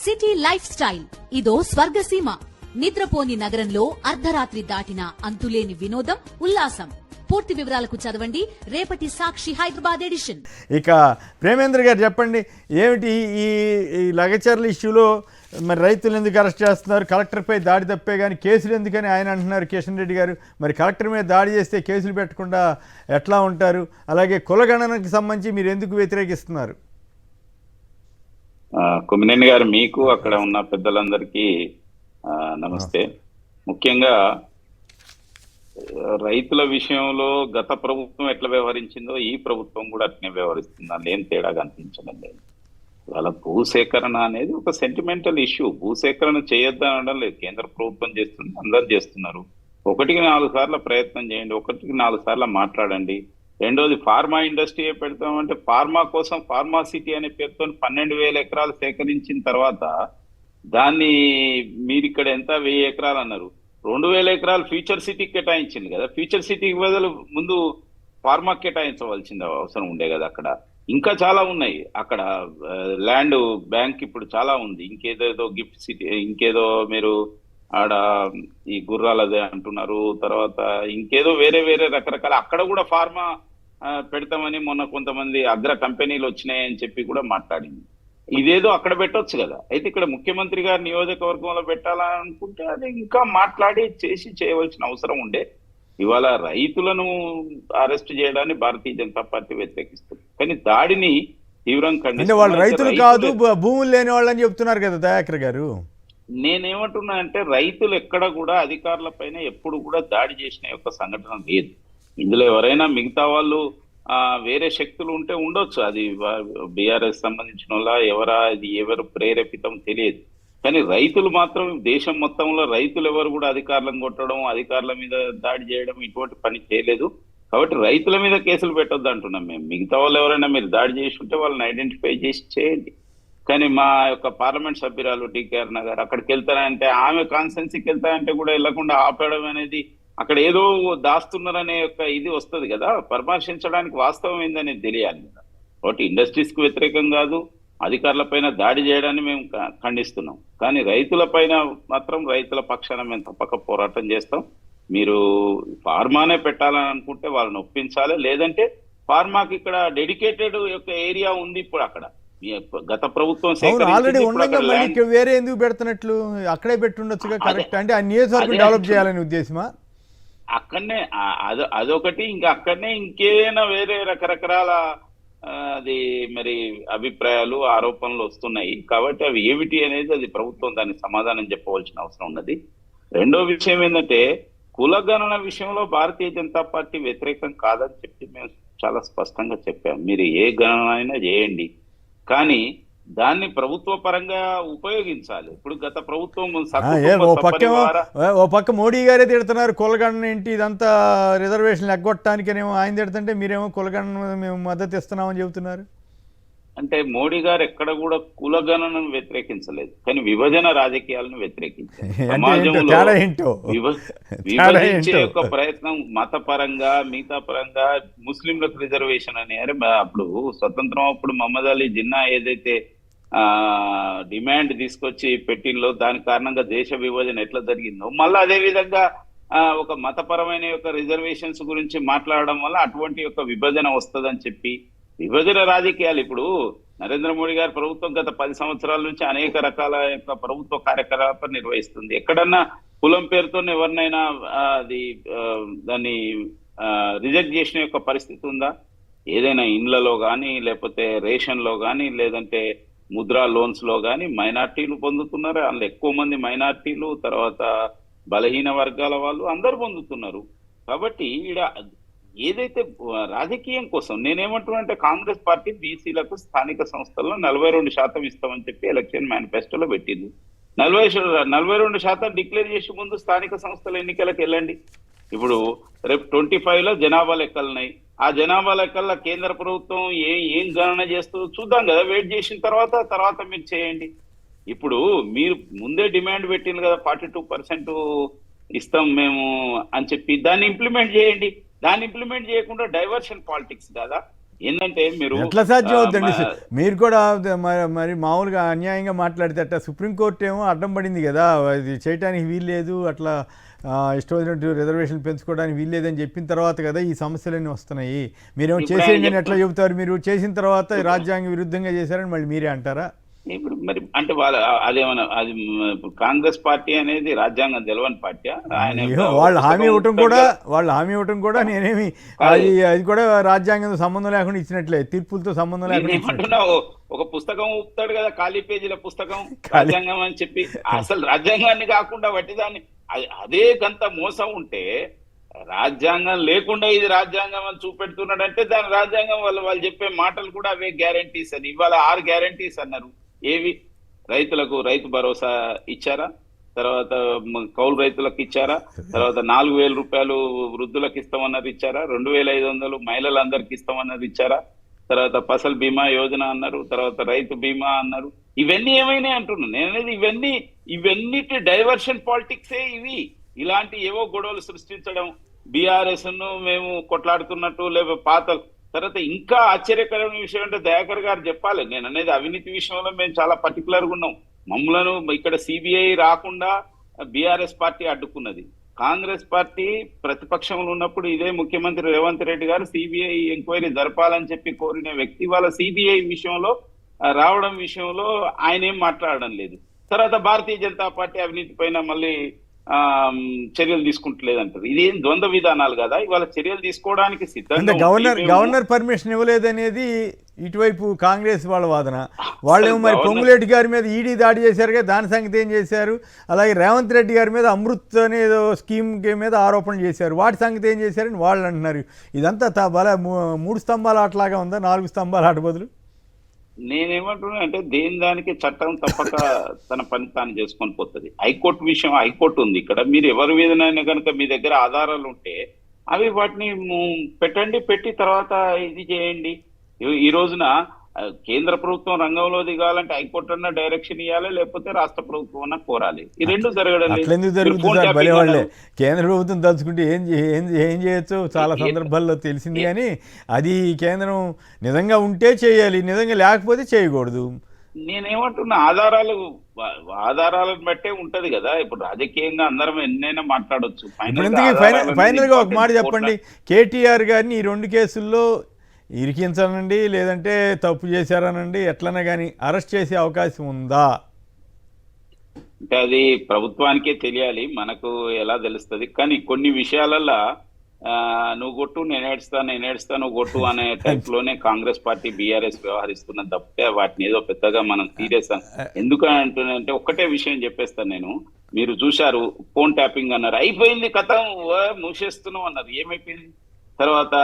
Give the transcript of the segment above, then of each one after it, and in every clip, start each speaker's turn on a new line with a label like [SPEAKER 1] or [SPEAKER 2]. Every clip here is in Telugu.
[SPEAKER 1] సిటీ లైఫ్ స్టైల్ ఇదో స్వర్గసీమ. నిద్రపోని నగరంలో అర్ధరాత్రి దాటిన అంతులేని వినోదం, ఉల్లాసం. పూర్తి వివరాలకు చదవండి రేపటి సాక్షి హైదరాబాద్ ఎడిషన్.
[SPEAKER 2] ఇక ప్రేమేంద్ర గారు చెప్పండి, ఏమిటి ఈ లగచర్ల ఇష్యూలో మరి రైతులు ఎందుకు అరెస్ట్ చేస్తున్నారు? కలెక్టర్పై దాడి తప్పే కానీ కేసులు ఎందుకని ఆయన అంటున్నారు కిషన్ రెడ్డి గారు. మరి కలెక్టర్ మీద దాడి చేస్తే కేసులు పెట్టకుండా ఎట్లా ఉంటారు? అలాగే కులగణనకు సంబంధించి మీరు ఎందుకు వ్యతిరేకిస్తున్నారు?
[SPEAKER 3] కొమ్మినేని గారు, మీకు అక్కడ ఉన్న పెద్దలందరికీ నమస్తే. ముఖ్యంగా రైతుల విషయంలో గత ప్రభుత్వం ఎట్లా వ్యవహరించిందో ఈ ప్రభుత్వం కూడా అట్నే వ్యవహరిస్తుంది. అందులో ఏం తేడా కనిపించడం లేదు. వాళ్ళ భూసేకరణ అనేది ఒక సెంటిమెంటల్ ఇష్యూ. భూసేకరణ చేయొద్దని అనడం లేదు. కేంద్ర ప్రభుత్వం చేస్తుంది, అందరు చేస్తున్నారు. 1-4 సార్లు ప్రయత్నం చేయండి, 1-4 సార్లు మాట్లాడండి. రెండోది, ఫార్మా ఇండస్ట్రీ పెడతామంటే ఫార్మా కోసం ఫార్మా సిటీ అనే పేరుతో 12,000 ఎకరాలు సేకరించిన తర్వాత దాన్ని మీరు ఇక్కడ ఎంత 1000 ఎకరాలు అన్నారు. 2,000 ఎకరాలు ఫ్యూచర్ సిటీకి కేటాయించింది కదా. ఫ్యూచర్ సిటీకి బదులు ముందు ఫార్మా కేటాయించవలసింది అవసరం ఉండే కదా. అక్కడ ఇంకా చాలా ఉన్నాయి. అక్కడ ల్యాండ్ బ్యాంక్ ఇప్పుడు చాలా ఉంది. ఇంకేదో గిఫ్ట్ సిటీ, ఇంకేదో మీరు ఆడ ఈ గుర్రాలదే అంటున్నారు. తర్వాత ఇంకేదో వేరే రకరకాల అక్కడ కూడా ఫార్మా పెడతామని మొన్న కొంతమంది అగ్ర కంపెనీలు వచ్చినాయని చెప్పి కూడా మాట్లాడింది. ఇదేదో అక్కడ పెట్టొచ్చు కదా. అయితే ఇక్కడ ముఖ్యమంత్రి గారి నియోజకవర్గంలో పెట్టాలనుకుంటే అది ఇంకా మాట్లాడి చేయవలసిన అవసరం ఉండే. ఇవాళ రైతులను అరెస్ట్ చేయడాన్ని భారతీయ జనతా పార్టీ వ్యతిరేకిస్తుంది. కానీ దాడిని తీవ్రంగా ఖండిస్తుంది.
[SPEAKER 2] వాళ్ళు రైతులు కాదు, భూములు లేని వాళ్ళని చెప్తున్నారు కదా దయాకర్ గారు.
[SPEAKER 3] నేనేమంటున్నా అంటే, రైతులు ఎక్కడ కూడా అధికారుల పైన ఎప్పుడు కూడా దాడి చేసిన యొక్క సంఘటన లేదు. ఇందులో ఎవరైనా మిగతా వాళ్ళు వేరే శక్తులు ఉంటే ఉండొచ్చు. అది బీఆర్ఎస్ సంబంధించిన వాళ్ళ ఎవరు ప్రేరేపితం తెలియదు. కానీ రైతులు మాత్రం దేశం మొత్తంలో రైతులు ఎవరు కూడా అధికారులను కొట్టడం, అధికారుల మీద దాడి చేయడం ఇటువంటి పని చేయలేదు. కాబట్టి రైతుల మీద కేసులు పెట్టొద్దు అంటున్నాం మేము. మిగతా వాళ్ళు ఎవరైనా మీరు దాడి చేసి ఉంటే వాళ్ళని ఐడెంటిఫై చేసి చేయండి. కానీ మా యొక్క పార్లమెంట్ సభ్యురాలు టీకేఆర్ నగర్ అక్కడికి వెళ్తారంటే, ఆమె కాన్స్టెన్సీకి వెళ్తారంటే కూడా వెళ్లకుండా ఆపేయడం అనేది అక్కడ ఏదో దాస్తున్నారనే యొక్క ఇది వస్తుంది కదా. పరామర్శించడానికి వాస్తవం ఏందనేది తెలియాలి కదా. కాబట్టి ఇండస్ట్రీస్ కు వ్యతిరేకం కాదు, అధికారుల పైన దాడి చేయడాన్ని మేము ఖండిస్తున్నాం. కానీ రైతుల పైన మాత్రం రైతుల పక్షాన మేము తప్పక పోరాటం చేస్తాం. మీరు ఫార్మానే పెట్టాలని అనుకుంటే వాళ్ళని ఒప్పించాలి. లేదంటే ఫార్మాకి ఇక్కడ డెడికేటెడ్ యొక్క ఏరియా ఉంది. ఇప్పుడు అక్కడ గత ప్రభుత్వం
[SPEAKER 2] వేరే ఎందుకు పెడుతున్నట్లు అక్కడే పెట్టుండొచ్చుగా. కరెక్ట్. అంటే ఆ నియోజకవర్గం డెవలప్ చేయాలనే ఉద్దేశమా?
[SPEAKER 3] అక్కడనే అదొకటి. ఇంకా అక్కడనే ఇంకేదైనా వేరే రకరకాల అది మరి అభిప్రాయాలు, ఆరోపణలు వస్తున్నాయి. కాబట్టి అవి ఏమిటి అనేది అది ప్రభుత్వం దానికి సమాధానం చెప్పవలసిన అవసరం ఉన్నది. రెండో విషయం ఏంటంటే, కులగణన విషయంలో భారతీయ జనతా పార్టీ వ్యతిరేకం కాదని చెప్పి మేము చాలా స్పష్టంగా చెప్పాము. మీరు ఏ గణన అయినా చేయండి, కానీ దాన్ని ప్రభుత్వ పరంగా ఉపయోగించాలి. ఇప్పుడు గత ప్రభుత్వం
[SPEAKER 2] ఓ పక్క మోడీ గారే తిడుతున్నారు కులగణన ఏంటి, ఇదంతా రిజర్వేషన్ ఎగ్గొట్టడానికేమో ఆయన తిడుతుంటే మీరేమో కులగణన మేము మద్దతు ఇస్తున్నామని చెబుతున్నారు.
[SPEAKER 3] అంటే మోడీ గారు ఎక్కడ కూడా కులగణనను వ్యతిరేకించలేదు, కానీ విభజన రాజకీయాలను వ్యతిరేకించారు. సమాజంలో విభజించే యొక్క ప్రయత్నం మతపరంగా, మిగతా పరంగా ముస్లింలకు రిజర్వేషన్ అని. అరే అప్పుడు స్వతంత్రం అప్పుడు మహమ్మద్ అలీ జిన్నా ఏదైతే డిమాండ్ తీసుకొచ్చి పెట్టిందో దాని కారణంగా దేశ విభజన ఎట్లా జరిగిందో, మళ్ళీ అదే విధంగా ఒక మతపరమైన యొక్క రిజర్వేషన్స్ గురించి మాట్లాడడం వల్ల అటువంటి యొక్క విభజన వస్తుందని చెప్పి విభజన రాజకీయాలు. ఇప్పుడు నరేంద్ర మోడీ గారి ప్రభుత్వం గత 10 సంవత్సరాల నుంచి అనేక రకాల యొక్క ప్రభుత్వ కార్యకలాపాలు నిర్వహిస్తుంది. ఎక్కడన్నా కులం పేరుతో ఎవరినైనా దాన్ని రిజెక్ట్ చేసిన యొక్క పరిస్థితి ఉందా? ఏదైనా ఇండ్లలో కానీ, లేకపోతే రేషన్ లో కానీ, లేదంటే ముద్రా లోన్స్ లో కానీ మైనార్టీలు పొందుతున్నారు. అందులో ఎక్కువ మంది మైనార్టీలు, తర్వాత బలహీన వర్గాల వాళ్ళు అందరు పొందుతున్నారు. కాబట్టి ఏదైతే రాజకీయం కోసం నేనేమంటున్నా, కాంగ్రెస్ పార్టీ బీసీలకు స్థానిక సంస్థల్లో 42% ఇస్తామని చెప్పి ఎలక్షన్ మేనిఫెస్టోలో పెట్టింది. 42% డిక్లేర్ చేసే ముందు స్థానిక సంస్థల ఎన్నికలకు వెళ్ళండి. ఇప్పుడు రేపు 25లో జనాభా లెక్కలున్నాయి. ఆ జనాభా లెక్కల్లో కేంద్ర ప్రభుత్వం ఏం గణన చేస్తుందో చూద్దాం కదా. వెయిట్ చేసిన తర్వాత మీరు చేయండి. ఇప్పుడు మీరు ముందే డిమాండ్ పెట్టింది కదా 42% ఇస్తాం మేము అని చెప్పి, దాన్ని ఇంప్లిమెంట్ చేయండి. దాన్ని ఇంప్లిమెంట్ చేయకుండా డైవర్షన్ పాలిటిక్స్ కదా. ఏంటంటే మీరు
[SPEAKER 2] ఎట్లా సాధ్యం అవుతుందండి? మీరు కూడా మరి మామూలుగా అన్యాయంగా మాట్లాడితే అట్లా సుప్రీంకోర్టు ఏమో అడ్డం పడింది కదా, అది చేయడానికి వీల్లేదు, అట్లా ఇష్టం వచ్చినట్టు రిజర్వేషన్ పెంచుకోవడానికి వీల్లేదని చెప్పిన తర్వాత కదా ఈ సమస్యలన్నీ వస్తున్నాయి. మీరేమో చేసేయండి అని ఎట్లా చెబుతారు? మీరు చేసిన తర్వాత రాజ్యాంగ విరుద్ధంగా చేశారని మళ్ళీ మీరే అంటారా?
[SPEAKER 3] ఇప్పుడు మరి అంటే అదేమన్నా అది కాంగ్రెస్ పార్టీ అనేది రాజ్యాంగం తెలవని పార్టీ.
[SPEAKER 2] వాళ్ళు హామీ ఇవ్వటం కూడా నేనేమి అది కూడా రాజ్యాంగంతో సంబంధం లేకుండా ఇచ్చినట్లే, తీర్పులతో సంబంధం లేకుండా.
[SPEAKER 3] ఒక పుస్తకం ఊపుతాడు కదా, ఖాళీ పేజీల పుస్తకం రాజ్యాంగం అని చెప్పి, అసలు రాజ్యాంగాన్ని కాకుండా వట్టిదాన్ని అదే గంత మోసం ఉంటే రాజ్యాంగం లేకుండా ఇది రాజ్యాంగం అని చూపెడుతున్నాడంటే దాని రాజ్యాంగం వాళ్ళు చెప్పే మాటలు కూడా అవే గ్యారంటీస్ అని. ఇవాళ 6 గ్యారంటీస్ అన్నారు. ఏవి? రైతులకు రైతు భరోసా ఇచ్చారా, తర్వాత కౌలు రైతులకు ఇచ్చారా, తర్వాత 4,000 రూపాయలు వృద్ధులకు ఇస్తామన్నది ఇచ్చారా, 2,500 మహిళలందరికి ఇస్తామన్నది ఇచ్చారా, తర్వాత ఫసల్ బీమా యోజన అన్నారు, తర్వాత రైతు బీమా అన్నారు. ఇవన్నీ ఏమైనా అంటున్నాను నేను అనేది. ఇవన్నిటి డైవర్షన్ పాలిటిక్సే ఇవి. ఇలాంటి ఏవో గొడవలు సృష్టించడం, బీఆర్ఎస్ ను మేము కొట్లాడుతున్నట్టు లేక పాతలు. తర్వాత ఇంకా ఆశ్చర్యకరమైన విషయం అంటే దయాకర్ గారు చెప్పాలి, నేను అనేది అవినీతి విషయంలో మేము చాలా పర్టికులర్గా ఉన్నాం. మమ్మలను ఇక్కడ సిబిఐ రాకుండా బీఆర్ఎస్ పార్టీ అడ్డుకున్నది. కాంగ్రెస్ పార్టీ ప్రతిపక్షంలో ఉన్నప్పుడు ఇదే ముఖ్యమంత్రి రేవంత్ రెడ్డి గారు సిబిఐ ఎంక్వైరీ జరపాలని చెప్పి కోరిన వ్యక్తి వాళ్ళ సిబిఐ విషయంలో రావడం విషయంలో ఆయన ఏం మాట్లాడడం లేదు. తర్వాత భారతీయ జనతా పార్టీ అవినీతి పైన మళ్ళీ చర్యలు తీసుకుంటలేదంటారు. ఇదేం ద్వంద్వ విధానాలు కదా? ఇవాళ చర్యలు తీసుకోవడానికి సిద్ధంగా
[SPEAKER 2] గవర్నర్ పర్మిషన్ ఇవ్వలేదనేది ఇటువైపు కాంగ్రెస్ వాళ్ళ వాదన. వాళ్ళేమో మరి పొంగులేటి గారి మీద ఈడీ దాడి చేశారు కదా, దాని సంగతి ఏం చేశారు? అలాగే రేవంత్ రెడ్డి గారి మీద అమృత్ అనేదో స్కీమ్ మీద ఆరోపణలు చేశారు, వాటి సంగతి ఏం చేశారని వాళ్ళు అంటున్నారు. ఇదంతా బల 3 స్తంభాల ఆటలాగా ఉందా, 4 స్తంభాల ఆట బదులు?
[SPEAKER 3] నేనేమంటున్నా అంటే దేని దానికి చట్టం తప్పక తన పని తాను చేసుకొని పోతుంది. హైకోర్టు విషయం హైకోర్టు ఉంది. ఇక్కడ మీరు ఎవరి మీదనైనా కనుక మీ దగ్గర ఆధారాలు ఉంటే అవి వాటిని పెట్టండి, పెట్టి తర్వాత ఇది చేయండి. ఈ రోజున కేంద్ర ప్రభుత్వం రంగంలో దిగాలంటే హైకోర్టు అన్న డైరెక్షన్ ఇవ్వాలి, లేకపోతే రాష్ట్ర ప్రభుత్వం అన్న కోరాలి. ఈ రెండు జరగడం
[SPEAKER 2] లేదు. కేంద్ర ప్రభుత్వం తలుచుకుంటే ఏం చేయొచ్చు చాలా సందర్భాల్లో తెలిసింది. కానీ అది కేంద్రం నిజంగా ఉంటే చేయాలి, నిజంగా లేకపోతే చేయకూడదు.
[SPEAKER 3] నేనేమంటున్నా ఆధారాలను బట్టే ఉంటది కదా. ఇప్పుడు రాజకీయంగా అందరం ఎన్నైనా మాట్లాడొచ్చు.
[SPEAKER 2] ఫైనల్ గా ఒక మాట చెప్పండి, కేటీఆర్ గారిని ఈ 2 కేసుల్లో ఇరికించానండి, లేదంటే తప్పు చేశారనండి, ఎట్లనే కానీ అరెస్ట్ చేసే అవకాశం ఉందా?
[SPEAKER 3] అంటే అది ప్రభుత్వానికే తెలియాలి, మనకు ఎలా తెలుస్తుంది. కానీ కొన్ని విషయాలలో నువ్వు కొట్టు నేను ఏడుస్తా నువ్వు కొట్టు అనే టైప్ లోనే కాంగ్రెస్ పార్టీ బీఆర్ఎస్ వ్యవహరిస్తున్న తప్పితే వాటిని ఏదో పెద్దగా మనం సీరియస్ ఎందుకంటే ఒక్కటే విషయం చెప్పేస్తాను నేను. మీరు చూశారు, ఫోన్ ట్యాపింగ్ అన్నారు, అయిపోయింది కథ మూసేస్తున్నాం అన్నారు, ఏమైపోయింది? తర్వాత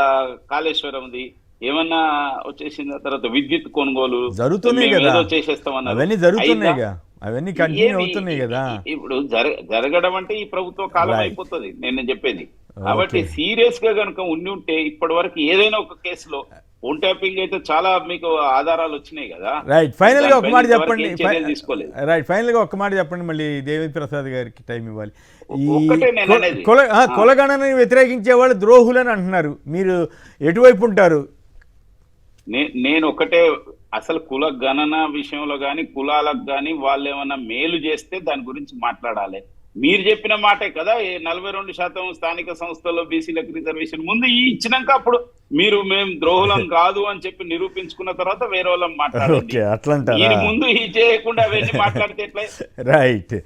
[SPEAKER 3] కాళేశ్వరంది ఏమన్నా వచ్చేసింది, తర్వాత విద్యుత్ కొనుగోలు
[SPEAKER 2] జరుగుతున్నాయి కదా,
[SPEAKER 3] చేసేస్తామన్నారు,
[SPEAKER 2] అవన్నీ జరుగుతున్నాయి, అవన్నీ కంటిన్యూ అవుతున్నాయి కదా.
[SPEAKER 3] ఇప్పుడు జరగడం అంటే ఈ ప్రభుత్వ కాలం అయిపోతుంది నేను చెప్పేది. కాబట్టి సీరియస్ గా కనుక ఉంటే ఇప్పటి వరకు ఏదైనా ఒక కేసులో ఫోన్ ట్యాపింగ్ అయితే చాలా మీకు ఆధారాలు వచ్చినాయి కదా.
[SPEAKER 2] రైట్, ఫైనల్ గా ఒక మాట చెప్పండి.
[SPEAKER 3] తీసుకోలేదు.
[SPEAKER 2] రైట్, ఫైనల్ గా ఒక మాట చెప్పండి, మళ్ళీ దేవి ప్రసాద్ గారికి టైం ఇవ్వాలి. కులగణనని వ్యతిరేకించే వాళ్ళు ద్రోహులని అంటున్నారు, మీరు ఎటువైపు ఉంటారు?
[SPEAKER 3] నేను ఒకటే, అసలు కుల గణన విషయంలో గాని కులాలకు గాని వాళ్ళు ఏమన్నా మేలు చేస్తే దాని గురించి మాట్లాడాలి. మీరు చెప్పిన మాటే కదా, 42% స్థానిక సంస్థల్లో బీసీలకు రిజర్వేషన్ ముందు ఇచ్చినాక అప్పుడు మేము ద్రోహులం కాదు అని చెప్పి నిరూపించుకున్న తర్వాత వేరే వాళ్ళని మాట్లాడాలి. ముందు ఈ చేయకుండా అవన్నీ మాట్లాడితే ఎట్లా?
[SPEAKER 2] రైట్.